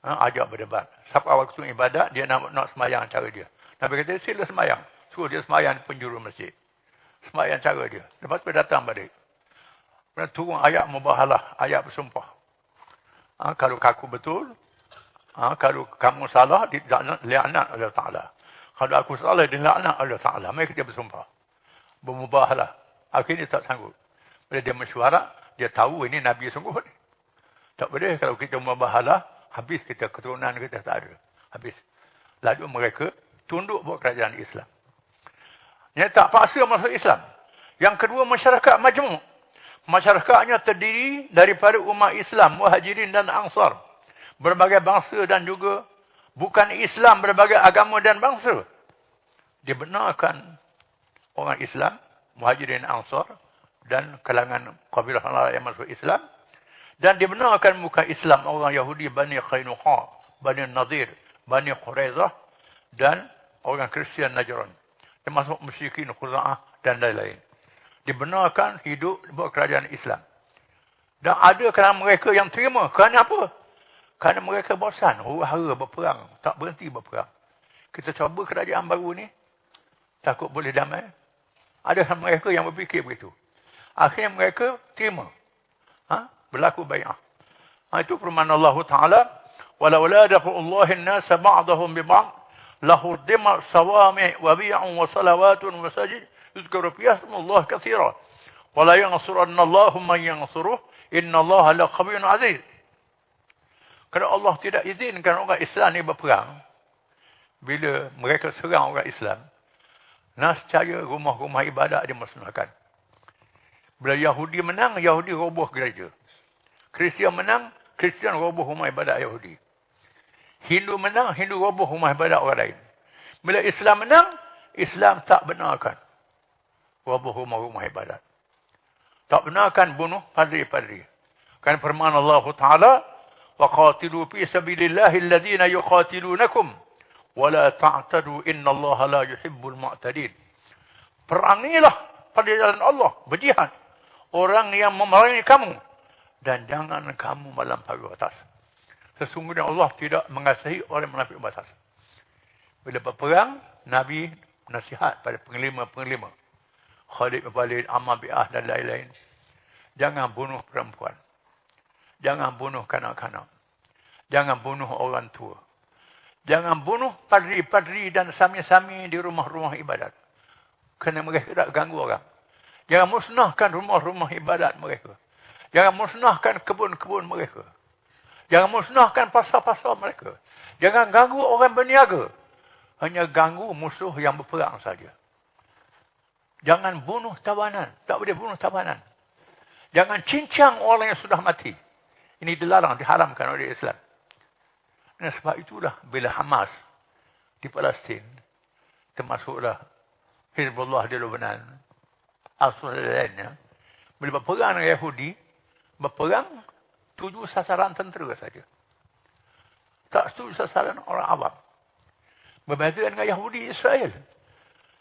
Speaker 1: ajak berdebat. Sampai waktu ibadat, dia nak semayang cara dia. Nabi kata, sila semayang. Suruh dia semayang di penjuru masjid. Semayang cara dia. Lepas tu datang balik. Kemudian turun ayat mubahalah, ayat bersumpah. Kalau kaku betul, kalau kamu salah, dilaknat oleh Ta'ala. Kalau aku salah, dilaknat oleh Ta'ala. Mereka dia bersumpah. Bermubahalah. Akhirnya tak sanggup. Bila dia mesyuarat, dia tahu ini Nabi sungguh. Tak boleh kalau kita mubahalah, habis kita keturunan kita tak ada. Habis. Lalu mereka tunduk buat kerajaan Islam. Dia tak paksa masuk Islam. Yang kedua, masyarakat majmuk. Masyarakatnya terdiri daripada umat Islam, muhajirin dan ansar. Berbagai bangsa dan juga bukan Islam, berbagai agama dan bangsa. Dibenarkan orang Islam, muhajirin ansar dan kalangan kabilah lain yang masuk Islam. Dan dibenarkan bukan Islam, orang Yahudi, Bani Qainuqa, Bani Nadir, Bani Quraizah dan orang Kristian Najran. Termasuk musyrikin Khuza'ah dan lain-lain. Dibenarkan hidup di bawah kerajaan Islam. Dan ada kerana mereka yang terima. Kerana apa? Kerana mereka bosan. Huru-hara berperang. Tak berhenti berperang. Kita cuba kerajaan baru ni. Takut boleh damai. Ada mereka yang berfikir begitu. Akhirnya mereka terima. Berlaku bai'ah. Itu firman Allah Ta'ala. وَلَوْلَا دَفْعُ اللَّهِ النَّاسَ بَعْضَهُمْ بِبَعْضٍ لَهُدِّمَتْ صَوَامِعُ وَبِيَعٌ وَصَلَوَاتٌ وَمَسَاجِدُ يُذْكَرُ فِيهَا اسْمُ اللَّهِ كَثِيرًا وَلَا يَنْصُرَنَّ اللَّهُ مَنْ يَنْصُرُهُ إِنَّ اللَّهَ لَقَوِيٌّ عَزِيزٌ. Kerana Allah tidak izinkan orang Islam ni berperang, bila mereka serang orang Islam, nescaya rumah-rumah ibadat dimusnahkan. Bila Yahudi menang, Yahudi roboh gereja. Kristian menang, Kristian roboh rumah ibadat Yahudi. Hindu menang, Hindu roboh rumah ibadat orang lain. Bila Islam menang, Islam tak benarkan roboh rumah-rumah ibadat. Tak benarkan bunuh padri-padri. Kan firman Allah Ta'ala, وَقَاتِلُوا فِي سَبِيلِ اللَّهِ الَّذِينَ يُقَاتِلُونَكُمْ وَلَا تَعْتَدُوا إِنَّ اللَّهَ لَا يُحِبُّ الْمُعْتَدِينَ. Perangilah pada jalan Allah, berjihad. Orang yang memerangi kamu. Dan jangan kamu melampaui batas. Sesungguhnya Allah tidak mengasihi orang munafik batas. Bila berperang, Nabi nasihat pada pengelima-pengelima. Khalid bin Walid, Ammar bin As dan lain-lain. Jangan bunuh perempuan. Jangan bunuh kanak-kanak. Jangan bunuh orang tua. Jangan bunuh padri-padri dan sami-sami di rumah-rumah ibadat. Kerana mereka tak ganggu orang. Jangan musnahkan rumah-rumah ibadat mereka. Jangan musnahkan kebun-kebun mereka. Jangan musnahkan pasar-pasar mereka. Jangan ganggu orang berniaga. Hanya ganggu musuh yang berperang saja. Jangan bunuh tawanan. Tak boleh bunuh tawanan. Jangan cincang orang yang sudah mati. Ini dilarang, diharamkan oleh Islam. Dan sebab itulah bila Hamas di Palestin, termasuklah Hizbullah di Lebanon, Al-Qaeda dan lainnya, bila berperang dengan Yahudi, berperang tuju sasaran tentera saja. Tak setuju sasaran orang awam. Berbeza dengan Yahudi Israel.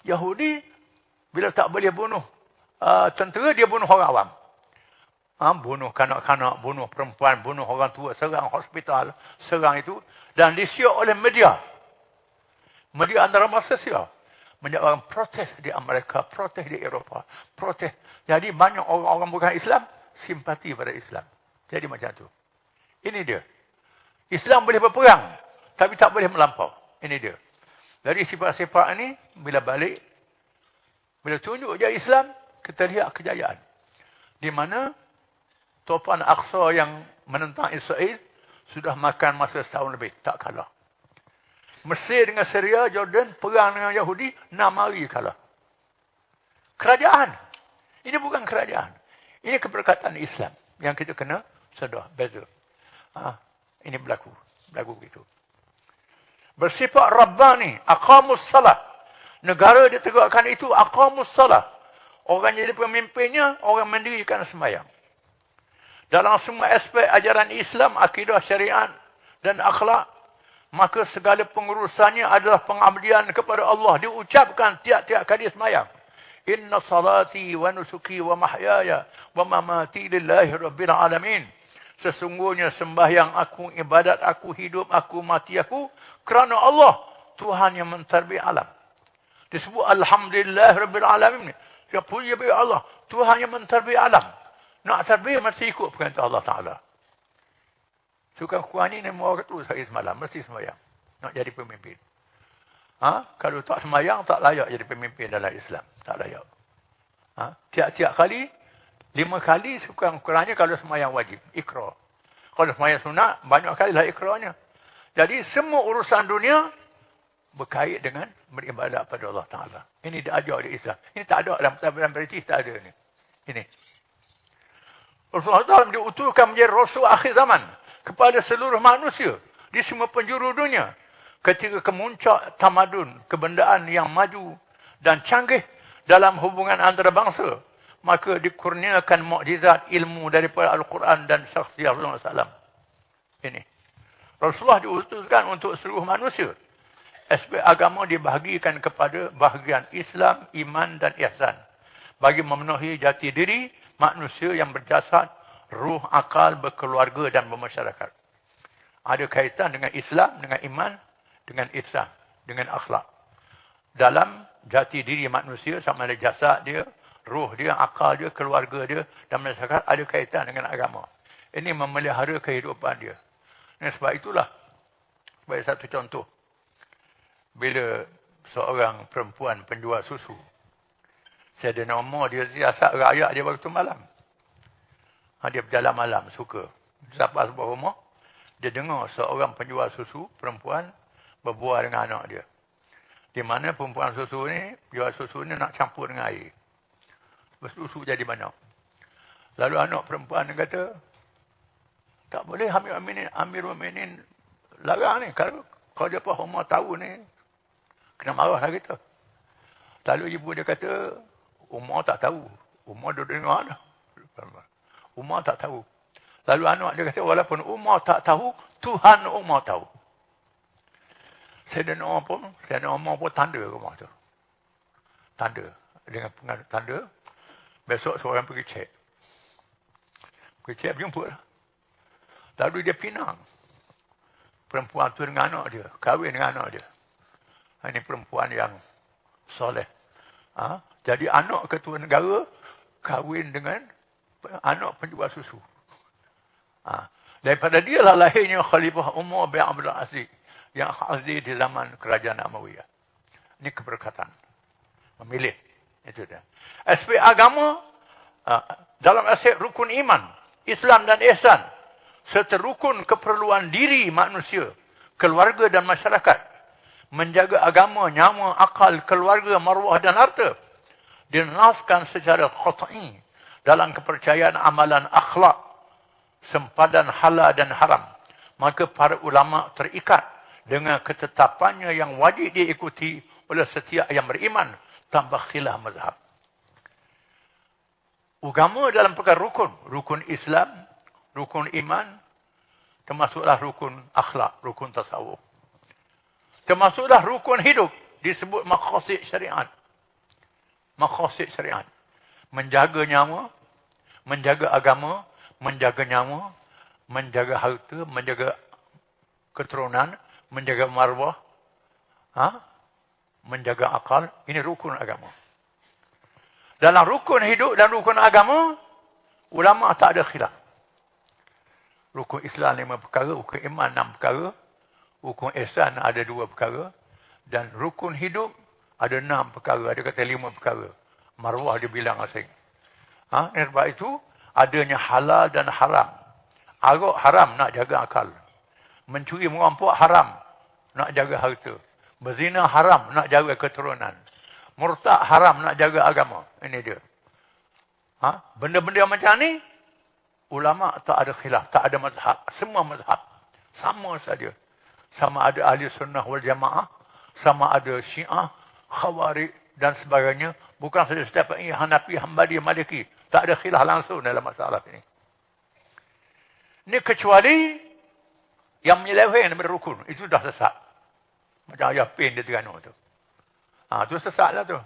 Speaker 1: Yahudi, bila tak boleh bunuh tentera, dia bunuh orang awam. Bunuh kanak-kanak, bunuh perempuan, bunuh orang tua, serang hospital, serang itu. Dan disiap oleh media. Media antarabangsa. Banyak orang protes di Amerika, protes di Eropah, protes. Jadi banyak orang-orang bukan Islam, simpati pada Islam. Jadi macam tu. Ini dia. Islam boleh berperang, tapi tak boleh melampau. Ini dia. Dari sifat-sifat ini, bila balik, bila tunjuk je Islam, kita lihat kejayaan. Di mana Tufan Aqsa yang menentang Israel sudah makan masa setahun lebih. Tak kalah. Mesir dengan Syria, Jordan, perang dengan Yahudi, 6 hari kalah. Kerajaan. Ini bukan kerajaan. Ini keberkatan Islam yang kita kena sedar, beza. Ini berlaku begitu. Bersifat Rabbani, aqamus salah. Negara ditegakkan itu aqamus salah. Orang jadi pemimpinnya, orang mendirikan sembahyang. Dalam semua aspek ajaran Islam, akidah syariat dan akhlak, maka segala pengurusannya adalah pengabdian kepada Allah. Diucapkan tiap-tiap kali sembahyang. Inna salati wa nusuki wa mahyaya wa mamati lillahi rabbil alamin. Sesungguhnya sembahyang aku, ibadat aku, hidup aku, mati aku kerana Allah, Tuhan yang mentadbir alam. Disebut alhamdulillah rabbil alamin. Siapa puji bagi Allah, Tuhan yang mentadbir alam. Nak tadbir mesti ikut perintah Allah Taala. Sukan kuat ni orang tu saya semalam mesti sembahyang. Nak jadi pemimpin. Kalau tak sembahyang tak layak jadi pemimpin dalam Islam. Tak layak. Tiap-tiap kali, 5 kali sekurang-kurangnya kalau sembahyang wajib. Iqra. Kalau sembahyang sunat, banyak kali lah iqra'nya. Jadi semua urusan dunia berkait dengan beribadat pada Allah Ta'ala. Ini diajar oleh Islam. Ini tak ada dalam tabiran British, tak ada ni. Ini. Rasulullah SAW diutuskan menjadi Rasul akhir zaman kepada seluruh manusia di semua penjuru dunia. Ketika kemuncak tamadun, kebendaan yang maju dan canggih dalam hubungan antarabangsa, maka dikurniakan mukjizat ilmu daripada Al-Quran dan syakhsiyah Rasulullah SAW. Ini. Rasulullah diutuskan untuk seluruh manusia. Aspek agama dibahagikan kepada bahagian Islam, iman dan ihsan. Bagi memenuhi jati diri manusia yang berjasad, ruh, akal, berkeluarga dan bermasyarakat. Ada kaitan dengan Islam, dengan iman, dengan ihsan, dengan akhlak. Dalam jati diri manusia sama ada jasad dia, ruh dia, akal dia, keluarga dia dan masyarakat ada kaitan dengan agama. Ini memelihara kehidupan dia. Dan sebab itulah, sebagai satu contoh, bila seorang perempuan penjual susu, Sayyidina Umar dia siasat rakyat dia waktu malam. Dia berjalan malam, suka. Sampai sebuah rumah, dia dengar seorang penjual susu, perempuan, berbual dengan anak dia. Di mana perempuan susu ni, jual susu ni nak campur dengan air. Bersusu jadi banyak. Lalu anak perempuan dia kata, tak boleh Amirul Mu'minin larang ni. Kalau dia Pak Umar tahu ni, kena marah lah kita. Lalu ibu dia kata, Umar tak tahu. Umar duduk dengar dah. Umar tak tahu. Lalu anak dia kata, walaupun Umar tak tahu, Tuhan Umar tahu. Sayyidina Umar pun tanda rumah tu. Tanda. Dengan pengaruh tanda, besok seorang pergi cek. Pergi cek, berjumpa lah. Lalu dia pinang. Perempuan tu dengan anak dia. Kahwin dengan anak dia. Ini perempuan yang soleh. Jadi anak ketua negara kahwin dengan anak penjual susu. Daripada dia lah lahirnya Khalifah Umar bin Abdul Aziz. Yang Aziz di zaman kerajaan Umayyah. Ini keberkatan. Memilih. Itu dia. Aspek agama, dalam aspek rukun iman, Islam dan ihsan, serta rukun keperluan diri manusia, keluarga dan masyarakat, menjaga agama, nyawa, akal, keluarga, maruah dan harta, dinaskan secara qat'i dalam kepercayaan amalan akhlak, sempadan halal dan haram. Maka para ulama terikat dengan ketetapannya yang wajib diikuti oleh setiap yang beriman tanpa khilaf mazhab. Agama dalam perkara rukun. Rukun Islam, rukun iman, termasuklah rukun akhlak, rukun tasawuf. Termasuklah rukun hidup, disebut maqasid syariat. Maqasid syariat. Menjaga nyawa, menjaga agama, menjaga nyawa, menjaga harta, menjaga keturunan, menjaga maruah, menjaga akal. Ini rukun agama. Dalam rukun hidup dan rukun agama, ulama tak ada khilaf. Rukun Islam 5 perkara, rukun iman 6 perkara, rukun ihsan ada 2 perkara, dan rukun hidup ada 6 perkara, ada kata 5 perkara. Maruah dia bilang asing. Sebab itu, adanya halal dan haram. Arak haram, nak jaga akal. Mencuri merampok haram, nak jaga harta. Berzina haram, nak jaga keturunan. Murtad haram, nak jaga agama. Ini dia. Benda-benda macam ni, ulama tak ada khilaf, tak ada mazhab. Semua mazhab. Sama saja. Sama ada ahli sunnah wal jamaah, sama ada syiah, khawarij dan sebagainya. Bukan saja setiap ini Hanafi, Hambali, Maliki. Tak ada khilaf langsung dalam masalah ini. Ini kecuali yang menyeleweng daripada rukun. Itu dah sesat. Macam ayah pin di Terengganu tu. Itu sesat lah tu.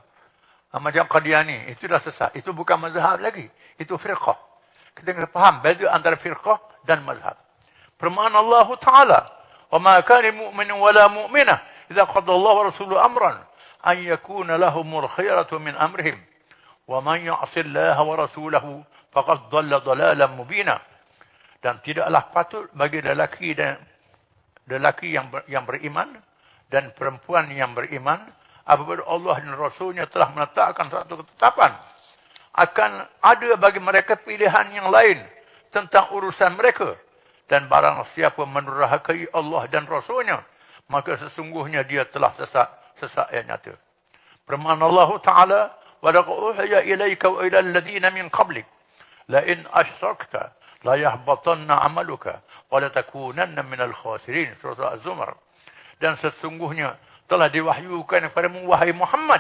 Speaker 1: Macam Qadiani, itu dah sesat. Itu bukan mazhab lagi. Itu firqah. Kita kena faham beza antara firqah dan mazhab. Firman Allah Ta'ala, وَمَا كَانِ مُؤْمِنٌ وَلَا مُؤْمِنَةٌ إِذَا قَضَى اللَّهُ وَرَسُولُهُ أَمْرًا أَنْ يَكُونَ لَهُمُ الْخِيَرَةُ مِنْ أَمْرِهِمْ وَمَنْ يَعْصِ اللَّهَ وَرَسُولَهُ فَقَدْ ضَلَّ ضَلَالًا مُبِينًا. Dan tidaklah patut bagi lelaki yang beriman dan perempuan yang beriman apabila Allah dan Rasulnya telah menetapkan satu ketetapan, akan ada bagi mereka pilihan yang lain tentang urusan mereka. Dan barang siapa menurhakai Allah dan Rasulnya, maka sesungguhnya dia telah sesat yang nyata. Firman Allah Ta'ala, وَلَقَدْ أُوحِيَ إِلَيْكَ وَإِلَى الَّذِينَ مِنْ قَبْلِكَ لَئِنْ أَشْرَكْتَ لَيَحْبَطَنَّ عَمَلُكَ وَلَتَكُونَنَّ مِنَ الْخَاسِرِينَ. Surah Az-Zumar. Dan sesungguhnya telah diwahyukan kepadamu wahai Muhammad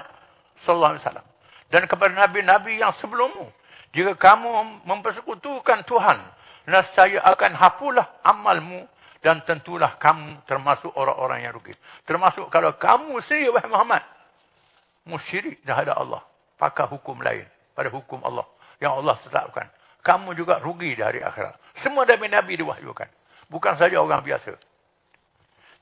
Speaker 1: sallallahu alaihi wasallam dan kepada nabi-nabi yang sebelummu, jika kamu mempersekutukan Tuhan, nescaya akan hapuslah amalmu dan tentulah kamu termasuk orang-orang yang rugi. Termasuk kalau kamu sendiri wahai Muhammad musyrik terhadap Allah, pakai hukum lain pada hukum Allah yang Allah tetapkan, kamu juga rugi di hari akhirat. Semua nabi-nabi diwahyukan, bukan saja orang biasa.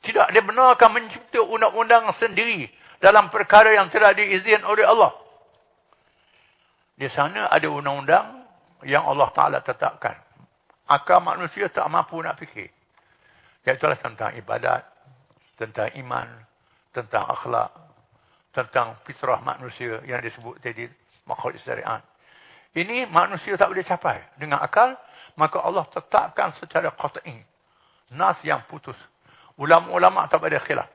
Speaker 1: Tidak dibenarkan mencipta undang-undang sendiri dalam perkara yang tidak diizin oleh Allah. Di sana ada undang-undang yang Allah Ta'ala tetapkan. Akal manusia tak mampu nak fikir. Iaitulah tentang ibadat, tentang iman, tentang akhlak, tentang fitrah manusia yang disebut tadi maqasid syariat. Ini manusia tak boleh capai dengan akal, maka Allah tetapkan secara qat'i. Nas yang putus. Ulama-ulama tak ada khilaf.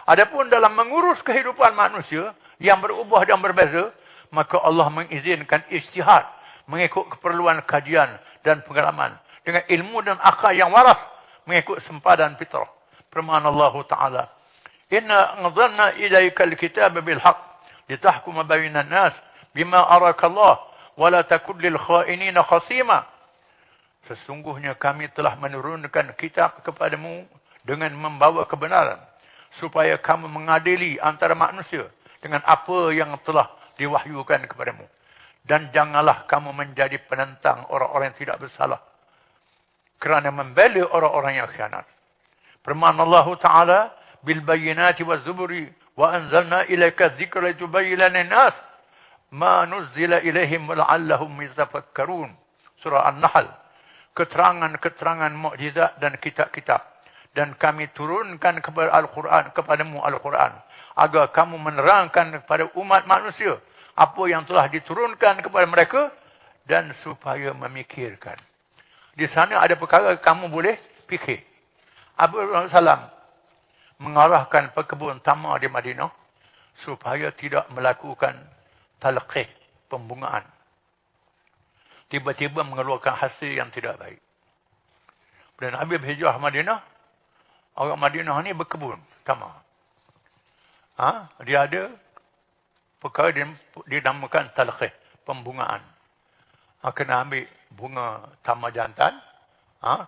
Speaker 1: Adapun dalam mengurus kehidupan manusia yang berubah dan berbeza, maka Allah mengizinkan ijtihad mengikut keperluan kajian dan pengalaman dengan ilmu dan akal yang waras mengikut sempadan fitrah. Firman Allah Ta'ala, "Inna anzalna ilaika al-kitaba bil haqq litahkuma bainan nas bima araka Allah wa la takun lil kha'inina khasima." Sesungguhnya kami telah menurunkan kitab kepadamu dengan membawa kebenaran, supaya kamu mengadili antara manusia dengan apa yang telah diwahyukan kepadamu. Dan janganlah kamu menjadi penentang orang-orang yang tidak bersalah, kerana membela orang-orang yang khianat. Firman Allah Ta'ala, bil bayyinati waz zuburi wa anzalna ilaika dzikra litubayyana lin-nas ma nuzzila ilaihim la'allahum yatafakkarun. Surah An-Nahl. Keterangan-keterangan mukjizat dan kitab-kitab. Dan kami turunkan kepada Al-Quran, kepadamu Al-Quran, agar kamu menerangkan kepada umat manusia apa yang telah diturunkan kepada mereka dan supaya memikirkan. Di sana ada perkara kamu boleh fikir. Abu Salam mengarahkan pekebun tamar di Madinah supaya tidak melakukan talqih, pembungaan. Tiba-tiba mengeluarkan hasil yang tidak baik. Dan Nabi berhijrah Madinah, orang Madinah ni berkebun tamar. Dia ada perkara dinamakan talqih, pembungaan. Kena ambil bunga tamar jantan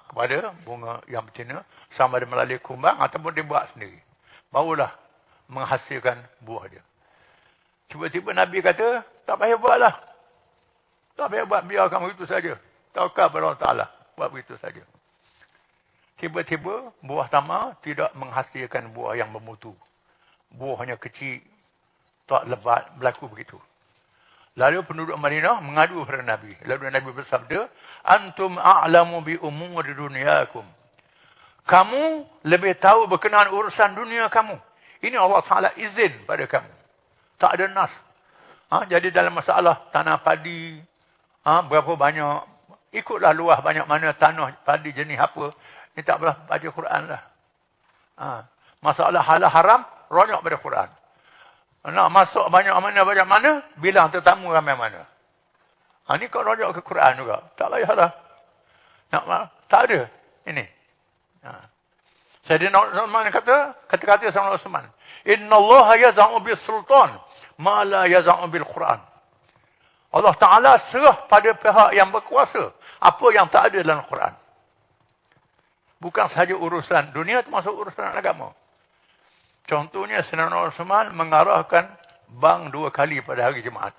Speaker 1: kepada bunga yang betina, sama ada melalui kumbang ataupun dia buat sendiri. Barulah menghasilkan buah dia. Tiba-tiba Nabi kata, tak payah buatlah. Tak payah buat, biarkan begitu saja. Tawakal kepada Allah Ta'ala. Buat begitu saja. Tiba-tiba buah tamar tidak menghasilkan buah yang bermutu. Buahnya kecil, tak lebat, berlaku begitu. Lalu penduduk Madinah mengadu kepada Nabi. Lalu Nabi bersabda, antum a'lamu bi umuri dunyakum. Kamu lebih tahu berkenaan urusan dunia kamu. Ini Allah Ta'ala izin pada kamu. Tak ada nas. Jadi dalam masalah tanah padi, berapa banyak, ikutlah luas banyak mana tanah padi jenis apa. Ini tak boleh baca Quran lah. Masalah halal haram, rojak pada Quran. Nak masuk banyak mana, bilang tetamu ramai mana. Ini kau rojak ke Quran juga. Tak payahlah. Tak ada. Ini. Sayyidina Uthman kata Sayyidina Uthman, Inna Allah yaza'u bil sultan, ma la yaza'u bil Quran. Allah Ta'ala serah pada pihak yang berkuasa apa yang tak ada dalam Quran. Bukan sahaja urusan dunia, termasuk urusan agama. Contohnya, Sayyidina Uthman mengarahkan bang 2 kali pada hari Jumaat.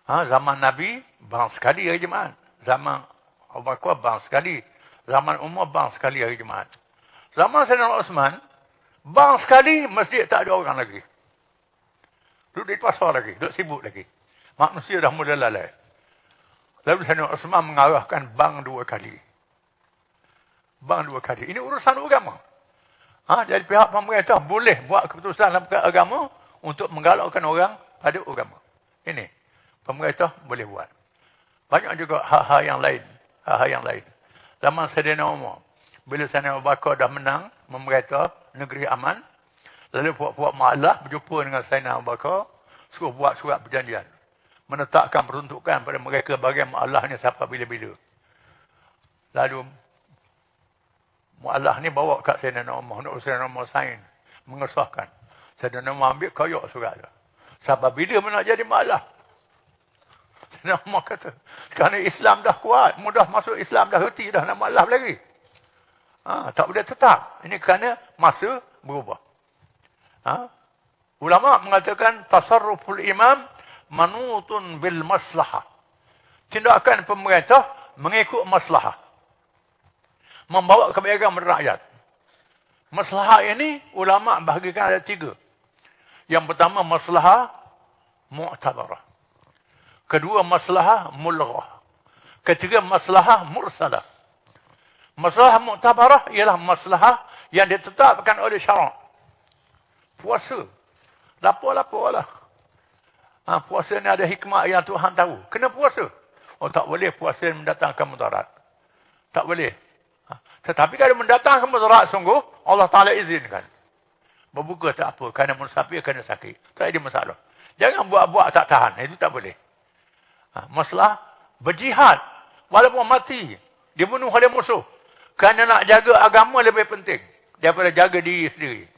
Speaker 1: Zaman Nabi, bang sekali hari Jumaat. Zaman Abu Bakar, bang sekali. Zaman Umar, bang sekali hari Jumaat. Zaman Sayyidina Uthman, bang sekali, masjid tak ada orang lagi. Duduk di pasar lagi, duduk sibuk lagi. Manusia dah mula lalai. Lalu Sayyidina Uthman mengarahkan bang 2 kali. Bang 2 kali. Ini urusan agama. Jadi pihak pemerintah boleh buat keputusan dalam perkara agama untuk menggalakkan orang pada agama. Ini. Pemerintah boleh buat. Banyak juga hal-hal yang lain. Hal-hal yang lain. Zaman Sayyidina Umar, bila Sayyidina Abu Bakar dah menang, memerintah negeri aman, lalu puak-puak ma'alah berjumpa dengan Sayyidina Abu Bakar, suruh buat surat perjanjian. Menetapkan peruntukan pada mereka bagian ma'alah ni sampai bila-bila. Lalu mu'alah ni bawa kat Sayyidina Umar, untuk Sayyidina Umar sign, mengesahkan. Sayyidina Umar ambil, koyok surat tu. Sampai bila nak jadi mu'alah? Sayyidina Umar kata, kerana Islam dah kuat, mudah masuk Islam, dah reti, dah nak mu'alah lagi. Tak boleh tetap. Ini kerana masa berubah. Ulama mengatakan, tasarruful imam manutun bil maslahah. Tindakan pemerintah mengikut maslahah. Membawa kebaikan kepada rakyat. Maslahah ini, ulama bahagikan ada 3. Yang pertama, maslahah mu'tabarah. Kedua, maslahah mulghah. Ketiga, maslahah mursalah. Maslahah mu'tabarah ialah maslahah yang ditetapkan oleh syarak. Puasa. Lapor-lapor lah. Puasa ni ada hikmah yang Tuhan tahu. Kena puasa. Tak boleh puasa mendatangkan mudarat. Tak boleh. Tetapi kalau mendatangkan mudarat sungguh, Allah Ta'ala izinkan. Berbuka tak apa. Kerana musafir, kerana sakit. Tak ada masalah. Jangan buat-buat tak tahan. Itu tak boleh. Masalah berjihad. Walaupun mati. Dibunuh oleh musuh. Kerana nak jaga agama lebih penting. Daripada jaga diri sendiri.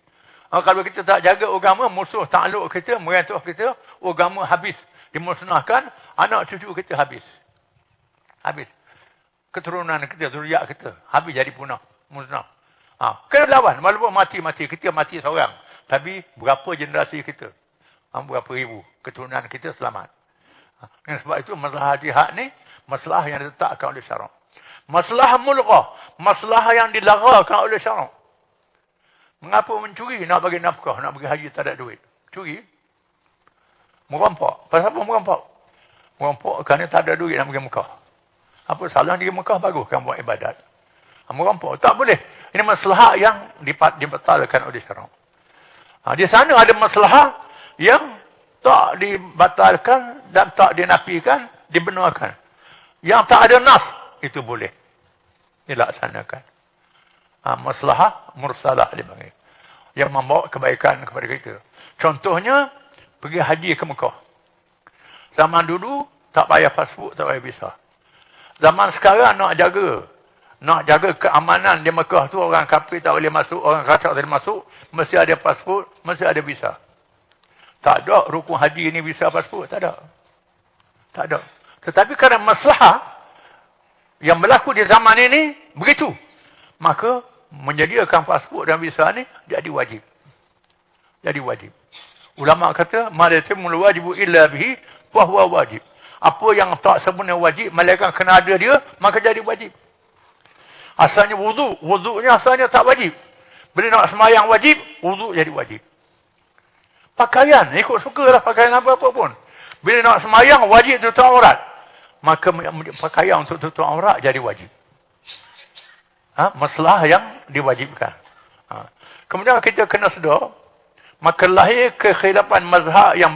Speaker 1: Kalau kita tak jaga agama, musuh takluk kita, merintah kita, agama habis. Dimusnahkan, anak cucu kita habis. Habis. Keturunan kita, zuriat kita, habis jadi punah, musnah. Kena lawan, walaupun mati-mati, kita mati seorang. Tapi berapa generasi kita? Berapa ribu keturunan kita selamat. Sebab itu masalah jihad ni, masalah yang ditetapkan oleh syarak. Masalah mulghah, masalah yang dilarangkan oleh syarak. Mengapa mencuri? Nak bagi nafkah, nak bagi haji, tak ada duit. Curi. Merampok. Pasal apa merampok? Merampok kerana tak ada duit nak pergi Mekah. Apa salah pergi Mekah? Bagus kan buat ibadat. Merampok. Tak boleh. Ini masalah yang dibatalkan oleh syarak. Di sana ada masalah yang tak dibatalkan dan tak dinafikan, dibenarkan. Yang tak ada nas, itu boleh dilaksanakan. Masalah mursalah dipanggil. Yang membawa kebaikan kepada kita. Contohnya, pergi haji ke Mekah. Zaman dulu, tak payah pasport, tak payah visa. Zaman sekarang nak jaga keamanan di Mekah tu, orang kafir tak boleh masuk, orang kacau tak boleh masuk, mesti ada pasport, mesti ada visa. Tak ada rukun haji ni visa pasport, tak ada. Tak ada. Tetapi kerana masalah yang berlaku di zaman ini, begitu. Maka, menyediakan pasport dan visa ni, jadi wajib. Jadi wajib. Ulama kata, ma la yatimul wajibu illa bihi, fahuwa wajib. Apa yang tak sebenarnya wajib, melainkan kena ada dia, maka jadi wajib. Asalnya wuduk. Wuduknya asalnya tak wajib. Bila nak semayang wajib, wuduk jadi wajib. Pakaian, ikut sukalah pakaian apa-apa pun. Bila nak semayang, wajib tutup aurat. Maka pakaian untuk tutup aurat jadi wajib. Masalah yang diwajibkan. Kemudian kita kena sedar, maka lahir kekhilafan mazhab yang